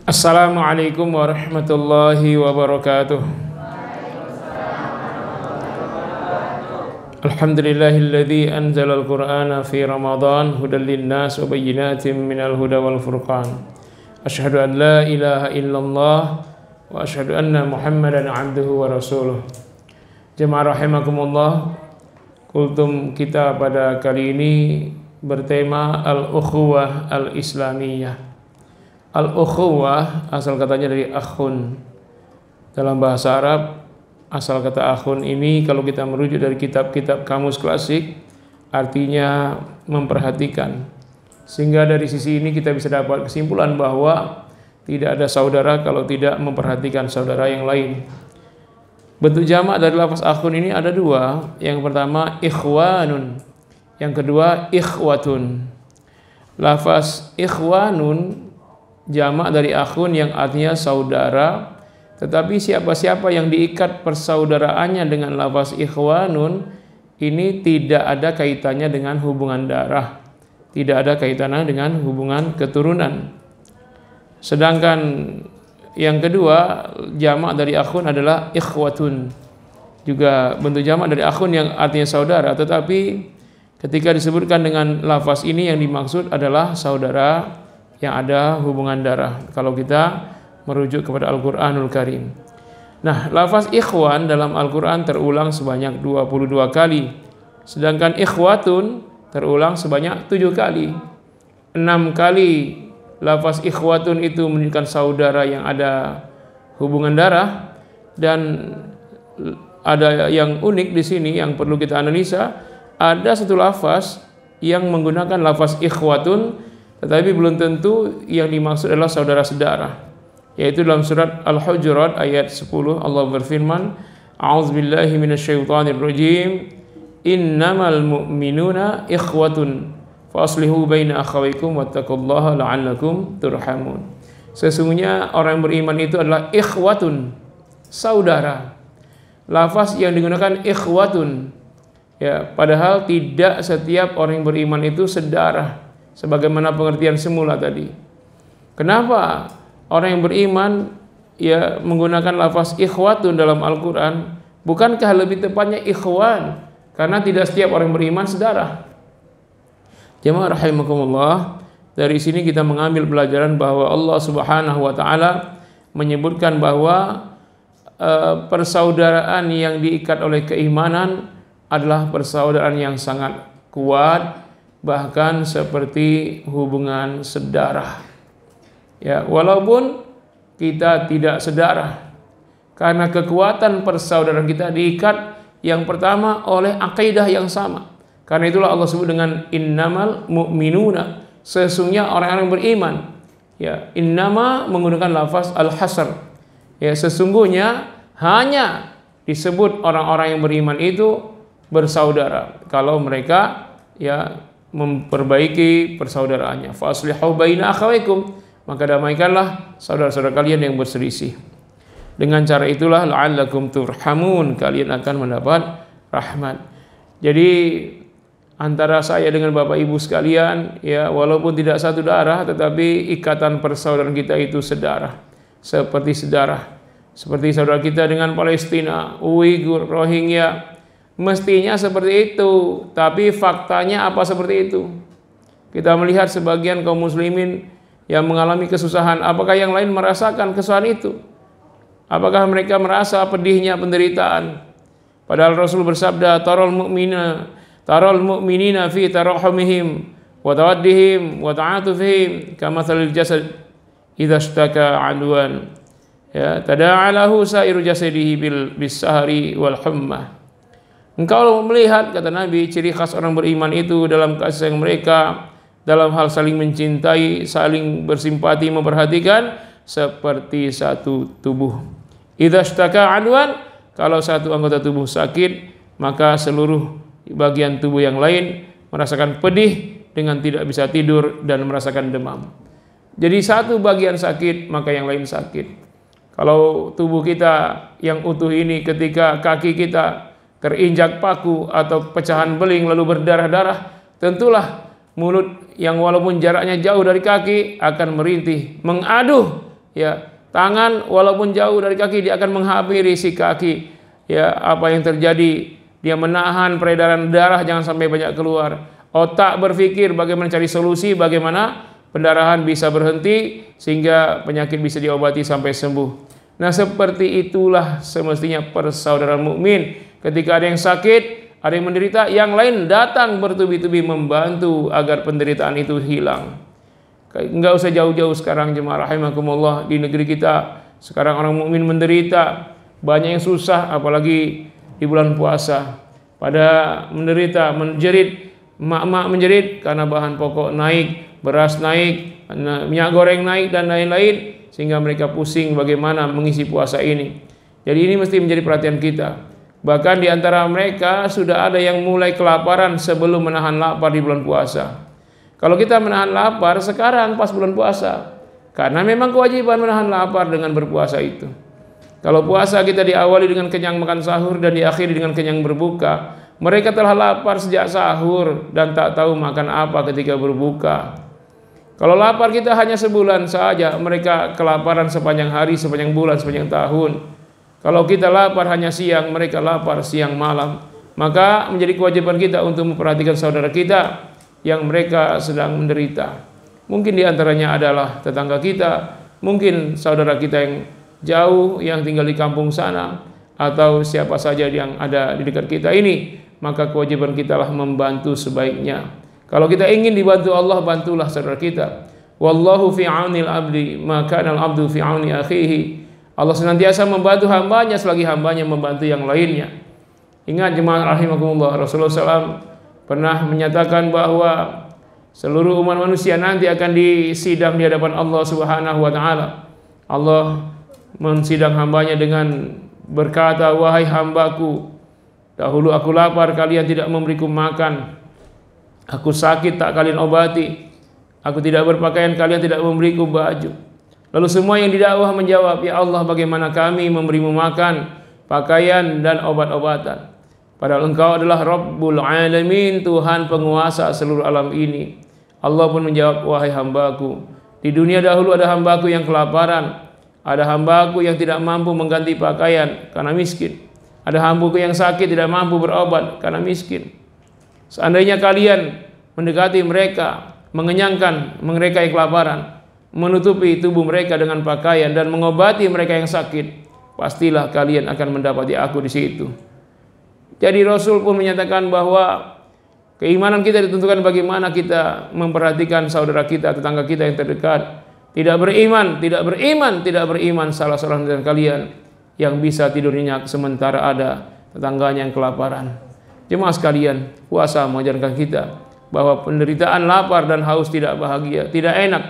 Assalamualaikum warahmatullahi wabarakatuh. Alhamdulillahilladzi anzalal qur'ana fi Ramadan hudan linnas wa bayyinatin minal huda wal furqan. Asyhadu an la ilaha illallah wa asyhadu anna Muhammadan abduhu wa rasuluh. Jemaah rahimakumullah, kultum kita pada kali ini bertema al-ukhuwah al-islamiyah. Al-ukhuwah asal katanya dari akhun. Dalam bahasa Arab, asal kata akhun ini kalau kita merujuk dari kitab-kitab kamus klasik, artinya memperhatikan. Sehingga dari sisi ini kita bisa dapat kesimpulan bahwa tidak ada saudara kalau tidak memperhatikan saudara yang lain. Bentuk jamak dari lafaz akhun ini ada dua. Yang pertama ikhwanun, yang kedua ikhwatun. Lafaz ikhwanun jamak dari akhun yang artinya saudara, tetapi siapa-siapa yang diikat persaudaraannya dengan lafaz ikhwanun ini tidak ada kaitannya dengan hubungan darah, tidak ada kaitannya dengan hubungan keturunan. Sedangkan yang kedua jamak dari akhun adalah ikhwatun, juga bentuk jamak dari akhun yang artinya saudara, tetapi ketika disebutkan dengan lafaz ini yang dimaksud adalah saudara yang ada hubungan darah kalau kita merujuk kepada Al-Qur'anul Karim. Nah, lafaz ikhwan dalam Al-Qur'an terulang sebanyak 22 kali, sedangkan ikhwatun terulang sebanyak 7 kali. 6 kali lafaz ikhwatun itu menunjukkan saudara yang ada hubungan darah, dan ada yang unik di sini yang perlu kita analisa. Ada satu lafaz yang menggunakan lafaz ikhwatun tetapi belum tentu yang dimaksud adalah saudara-saudara, yaitu dalam surat Al-Hujurat ayat 10 Allah berfirman, A'udzubillahi minasyaitonirrajim, innamal mu'minuna ikhwatun faslihu baina akhawaykum wattaqullaha la'allakum turhamun. Sesungguhnya orang yang beriman itu adalah ikhwatun, saudara. Lafaz yang digunakan ikhwatun, ya, padahal tidak setiap orang yang beriman itu saudara sebagaimana pengertian semula tadi. Kenapa orang yang beriman ya menggunakan lafaz ikhwatun dalam Al-Qur'an? Bukankah lebih tepatnya ikhwan? Karena tidak setiap orang beriman saudara. Jemaah rahimakumullah, dari sini kita mengambil pelajaran bahwa Allah Subhanahu wa taala menyebutkan bahwa persaudaraan yang diikat oleh keimanan adalah persaudaraan yang sangat kuat, bahkan seperti hubungan saudara. Ya, walaupun kita tidak saudara, karena kekuatan persaudaraan kita diikat yang pertama oleh akidah yang sama. Karena itulah Allah sebut dengan innamal mu'minuna, sesungguhnya orang-orang beriman. Ya, innama menggunakan lafaz al-hasr. Ya, sesungguhnya hanya disebut orang-orang yang beriman itu bersaudara kalau mereka ya memperbaiki persaudaraannya. Faslihu baina akhawaykum, maka damaikanlah saudara-saudara kalian yang berselisih. Dengan cara itulah la'allakum turhamun, kalian akan mendapat rahmat. Jadi antara saya dengan Bapak Ibu sekalian, ya walaupun tidak satu darah, tetapi ikatan persaudaraan kita itu sedarah, seperti sedarah. Seperti saudara kita dengan Palestina, Uighur, Rohingya, mestinya seperti itu, tapi faktanya apa seperti itu? Kita melihat sebagian kaum muslimin yang mengalami kesusahan, apakah yang lain merasakan kesusahan itu? Apakah mereka merasa pedihnya penderitaan? Padahal Rasul bersabda, taral mu'minina fi tarahumihim wa tawaddihim wa ta'atufihim kamathalil jasad idza ishtaka 'adwan, ya tada'alahu sa'iru jasadihi bis sahri wal hummah. Engkau melihat, kata Nabi, ciri khas orang beriman itu dalam kasih sayang mereka, dalam hal saling mencintai, saling bersimpati, memperhatikan, seperti satu tubuh. Idza ishtaka 'adwan, kalau satu anggota tubuh sakit, maka seluruh bagian tubuh yang lain merasakan pedih dengan tidak bisa tidur dan merasakan demam. Jadi satu bagian sakit, maka yang lain sakit. Kalau tubuh kita yang utuh ini ketika kaki kita terinjak paku atau pecahan beling lalu berdarah-darah, tentulah mulut yang walaupun jaraknya jauh dari kaki akan merintih, mengaduh Ya, tangan walaupun jauh dari kaki dia akan menghampiri si kaki. Ya, apa yang terjadi? Dia menahan peredaran darah jangan sampai banyak keluar. Otak berpikir bagaimana cari solusi, bagaimana pendarahan bisa berhenti sehingga penyakit bisa diobati sampai sembuh. Nah, seperti itulah semestinya persaudaraan mukmin. Ketika ada yang sakit, ada yang menderita, yang lain datang bertubi-tubi membantu agar penderitaan itu hilang. Enggak usah jauh-jauh sekarang jemaah rahimakumullah, di negeri kita sekarang orang mukmin menderita, banyak yang susah apalagi di bulan puasa. Pada menderita, menjerit, mak-mak menjerit karena bahan pokok naik, beras naik, minyak goreng naik dan lain-lain, sehingga mereka pusing bagaimana mengisi puasa ini. Jadi ini mesti menjadi perhatian kita. Bahkan di antara mereka sudah ada yang mulai kelaparan sebelum menahan lapar di bulan puasa. Kalau kita menahan lapar sekarang pas bulan puasa, karena memang kewajiban menahan lapar dengan berpuasa itu. Kalau puasa kita diawali dengan kenyang makan sahur dan diakhiri dengan kenyang berbuka, mereka telah lapar sejak sahur dan tak tahu makan apa ketika berbuka. Kalau lapar kita hanya sebulan saja, mereka kelaparan sepanjang hari, sepanjang bulan, sepanjang tahun. Kalau kita lapar hanya siang, mereka lapar siang malam. Maka menjadi kewajiban kita untuk memperhatikan saudara kita yang mereka sedang menderita. Mungkin diantaranya adalah tetangga kita, mungkin saudara kita yang jauh yang tinggal di kampung sana, atau siapa saja yang ada di dekat kita ini. Maka kewajiban kita lah membantu sebaiknya. Kalau kita ingin dibantu Allah, bantulah saudara kita. Wallahu fi aunil abdi ma kana al abdu fi auni akhihi. Allah senantiasa membantu hambanya selagi hambanya membantu yang lainnya. Ingat jemaah rahimakumullah, Rasulullah SAW pernah menyatakan bahwa seluruh umat manusia nanti akan disidang di hadapan Allah Subhanahu wa taala. Allah mensidang hambanya dengan berkata, "Wahai hambaku, dahulu aku lapar, kalian tidak memberiku makan. Aku sakit, tak kalian obati. Aku tidak berpakaian, kalian tidak memberiku baju." Lalu semua yang didakwah menjawab, "Ya Allah, bagaimana kami memberimu makan, pakaian dan obat-obatan? Padahal Engkau adalah Rabbul Alamin, Tuhan penguasa seluruh alam ini." Allah pun menjawab, "Wahai hambaku, di dunia dahulu ada hambaku yang kelaparan, ada hambaku yang tidak mampu mengganti pakaian karena miskin, ada hambaku yang sakit tidak mampu berobat karena miskin. Seandainya kalian mendekati mereka, mengenyangkan mereka yang kelaparan, menutupi tubuh mereka dengan pakaian dan mengobati mereka yang sakit, pastilah kalian akan mendapati aku di situ." Jadi Rasul pun menyatakan bahwa keimanan kita ditentukan bagaimana kita memperhatikan saudara kita, tetangga kita yang terdekat. Tidak beriman salah seorang dari kalian yang bisa tidur nyenyak sementara ada tetangganya yang kelaparan. Jemaah sekalian, puasa mengajarkan kita bahwa penderitaan lapar dan haus tidak bahagia, tidak enak.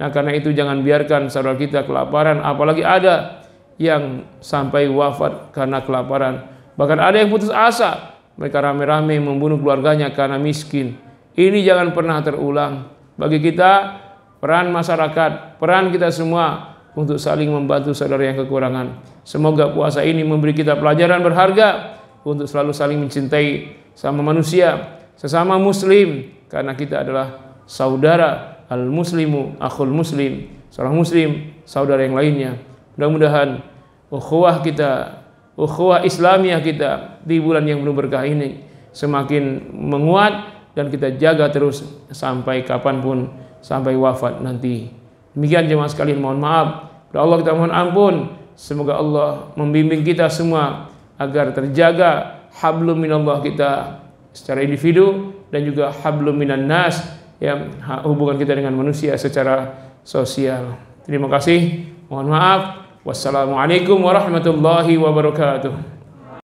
Nah, karena itu jangan biarkan saudara kita kelaparan, apalagi ada yang sampai wafat karena kelaparan. Bahkan ada yang putus asa, mereka rame-rame membunuh keluarganya karena miskin. Ini jangan pernah terulang. Bagi kita, peran masyarakat, peran kita semua untuk saling membantu saudara yang kekurangan. Semoga puasa ini memberi kita pelajaran berharga untuk selalu saling mencintai sama manusia, sesama muslim, karena kita adalah saudara. Al-muslimu akhul muslim, seorang muslim saudara yang lainnya. Mudah-mudahan ukhuwah kita, ukhuwah Islamiyah kita di bulan yang penuh berkah ini semakin menguat dan kita jaga terus sampai kapanpun, sampai wafat nanti. Demikian jemaah sekalian, mohon maaf. Kepada Allah kita mohon ampun. Semoga Allah membimbing kita semua agar terjaga hablum minallah kita secara individu dan juga hablum minan nas, yang hubungan kita dengan manusia secara sosial. Terima kasih. Mohon maaf. Wassalamualaikum warahmatullahi wabarakatuh.